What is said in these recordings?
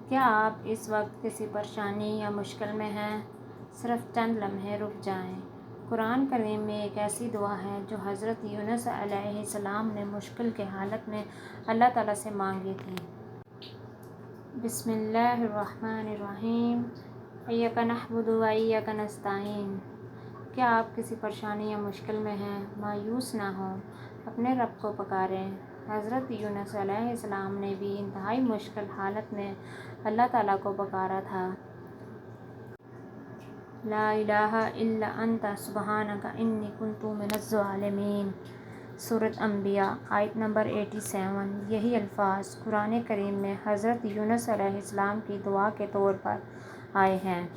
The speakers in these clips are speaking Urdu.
کیا آپ اس وقت کسی پریشانی یا مشکل میں ہیں؟ صرف چند لمحے رک جائیں۔ قرآن کریم میں ایک ایسی دعا ہے جو حضرت یونس علیہ السلام نے مشکل کے حالت میں اللہ تعالیٰ سے مانگی تھی۔ بسم اللہ الرحمن الرحیم۔ ایاک نعبد و ایاک نستعین۔ کیا آپ کسی پریشانی یا مشکل میں ہیں؟ مایوس نہ ہوں، اپنے رب کو پکاریں۔ حضرت یونس علیہ السلام نے بھی انتہائی مشکل حالت میں اللہ تعالیٰ کو پکارا تھا۔ لا الہ الا انت سبحانک انی کنت من الظالمین۔ سورۃ انبیاء آیت نمبر 87۔ یہی الفاظ قرآن کریم میں حضرت یونس علیہ السلام کی دعا کے طور پر آئے ہیں،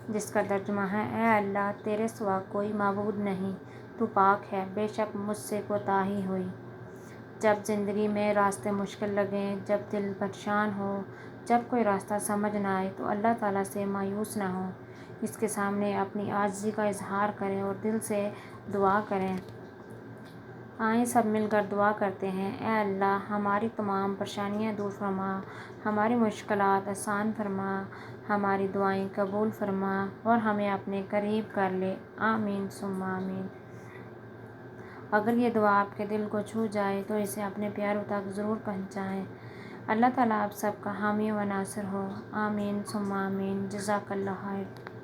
جس کا ترجمہ ہے: اے اللہ، تیرے سوا کوئی معبود نہیں، تو پاک ہے، بے شک مجھ سے کوتاہی ہوئی۔ جب زندگی میں راستے مشکل لگیں، جب دل پریشان ہو، جب کوئی راستہ سمجھ نہ آئے تو اللہ تعالیٰ سے مایوس نہ ہوں، اس کے سامنے اپنی عاجزی کا اظہار کریں اور دل سے دعا کریں۔ آئیں سب مل کر دعا کرتے ہیں۔ اے اللہ، ہماری تمام پریشانیاں دور فرما، ہماری مشکلات آسان فرما، ہماری دعائیں قبول فرما اور ہمیں اپنے قریب کر لے۔ آمین ثم آمین۔ اگر یہ دعا آپ کے دل کو چھو جائے تو اسے اپنے پیاروں تک ضرور پہنچائیں۔ اللہ تعالیٰ آپ سب کا حامی و ناصر ہو۔ آمین ثم آمین۔ جزاک اللہ خیر۔